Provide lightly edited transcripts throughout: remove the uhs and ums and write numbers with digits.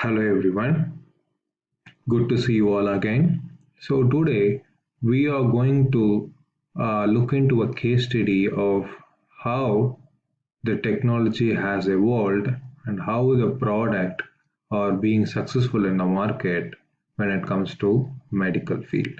Hello everyone, good to see you all again. So, today we are going to look into a case study of how the technology has evolved and how the product are being successful in the market when it comes to medical field.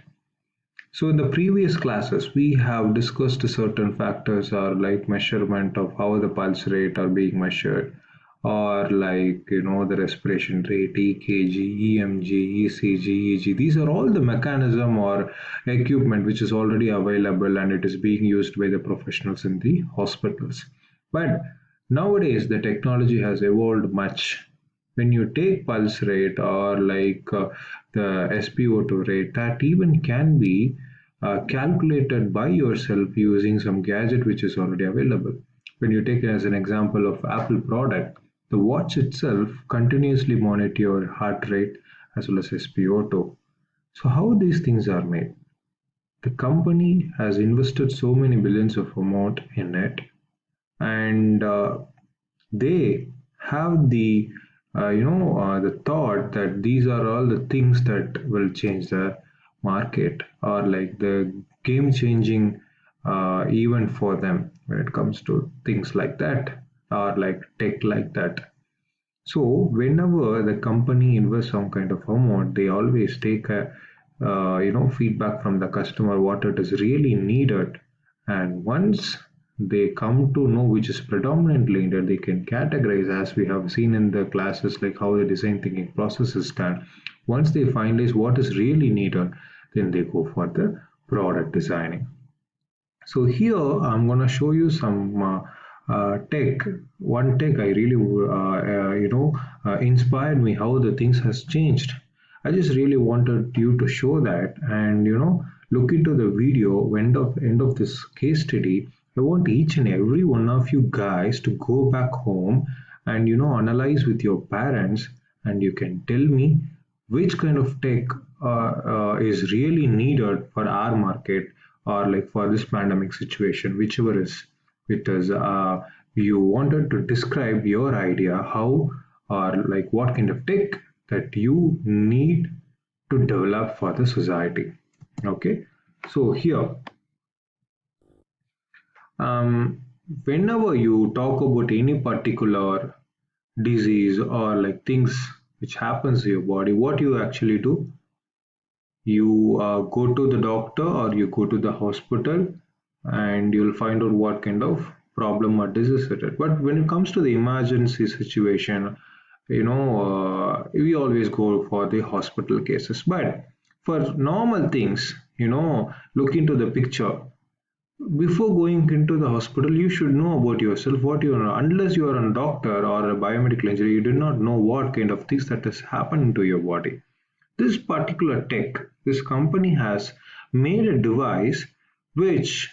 So in the previous classes, we have discussed certain factors are like measurement of how the pulse rate are being measured, or like the respiration rate, EKG, EMG, ECG, EG. These are all the mechanism or equipment which is already available and it is being used by the professionals in the hospitals. But nowadays the technology has evolved much. When you take pulse rate or the SpO2 rate, that even can be calculated by yourself using some gadget which is already available. When you take as an example of Apple product, the watch itself continuously monitor your heart rate as well as SpO2. So how these things are made? The company has invested so many billions of amount in it, and they have the thought that these are all the things that will change the market or like the game changing event for them when it comes to things like that or like tech like that. So whenever the company invests some kind of amount, they always take a feedback from the customer what it is really needed, and once they come to know which is predominantly needed, they can categorize as we have seen in the classes like how the design thinking process is done. Once they finalize what is really needed, then they go for the product designing. So here I'm going to show you some tech. One tech I really, inspired me how the things has changed. I just really wanted you to show that and look into the video. End of this case study, I want each and every one of you guys to go back home and analyze with your parents, and you can tell me which kind of tech is really needed for our market or like for this pandemic situation, whichever is it is. You wanted to describe your idea how or like what kind of tech that you need to develop for the society. Okay, so here, um, whenever you talk about any particular disease or like things which happens to your body, what you actually do, you go to the doctor or you go to the hospital and you'll find out what kind of problem or disease it is. But when it comes to the emergency situation, we always go for the hospital cases. But for normal things, look into the picture. Before going into the hospital, you should know about yourself what you know. Unless you are a doctor or a biomedical engineer, you do not know what kind of things that has happened to your body. This particular tech, this company has made a device which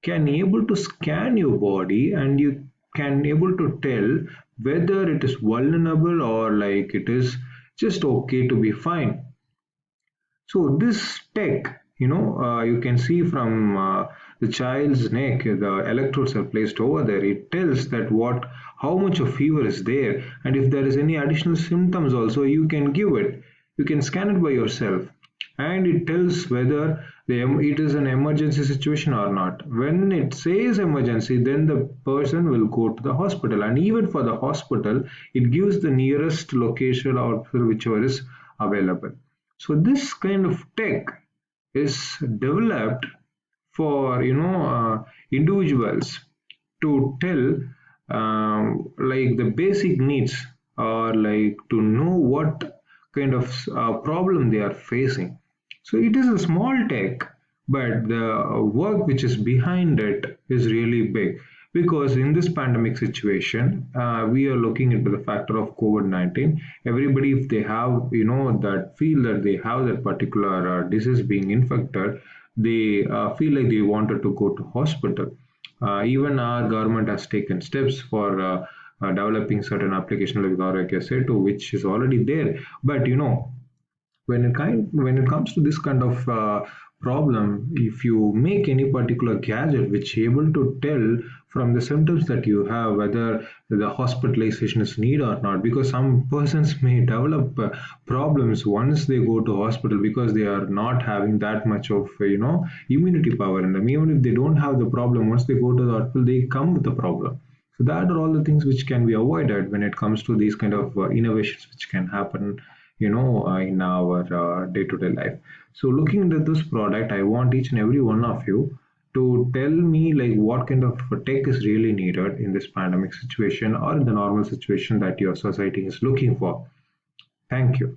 can able to scan your body and you can able to tell whether it is vulnerable or like it is just okay to be fine. So this tech, you can see from the child's neck, the electrodes are placed over there. It tells that how much of fever is there, and if there is any additional symptoms also, you can give it. You can scan it by yourself, and it tells whether it is an emergency situation or not. When it says emergency, then the person will go to the hospital, and even for the hospital, it gives the nearest location or whichever is available. So this kind of tech is developed for individuals to tell like the basic needs or like to know what kind of problem they are facing. So it is a small tech, but the work which is behind it is really big, because in this pandemic situation, we are looking into the factor of COVID-19. Everybody, if they have that feel that they have that particular disease being infected, they feel like they wanted to go to hospital. Even our government has taken steps for developing certain application like Arogyassetu, which is already there. But when it comes to this kind of problem, if you make any particular gadget which able to tell from the symptoms that you have whether the hospitalization is needed or not, because some persons may develop problems once they go to hospital because they are not having that much of immunity power in them. Even if they don't have the problem, once they go to the hospital they come with the problem. So that are all the things which can be avoided when it comes to these kind of innovations which can happen, in our day-to-day life. So looking into this product, I want each and every one of you to tell me like what kind of tech is really needed in this pandemic situation or in the normal situation that your society is looking for. Thank you.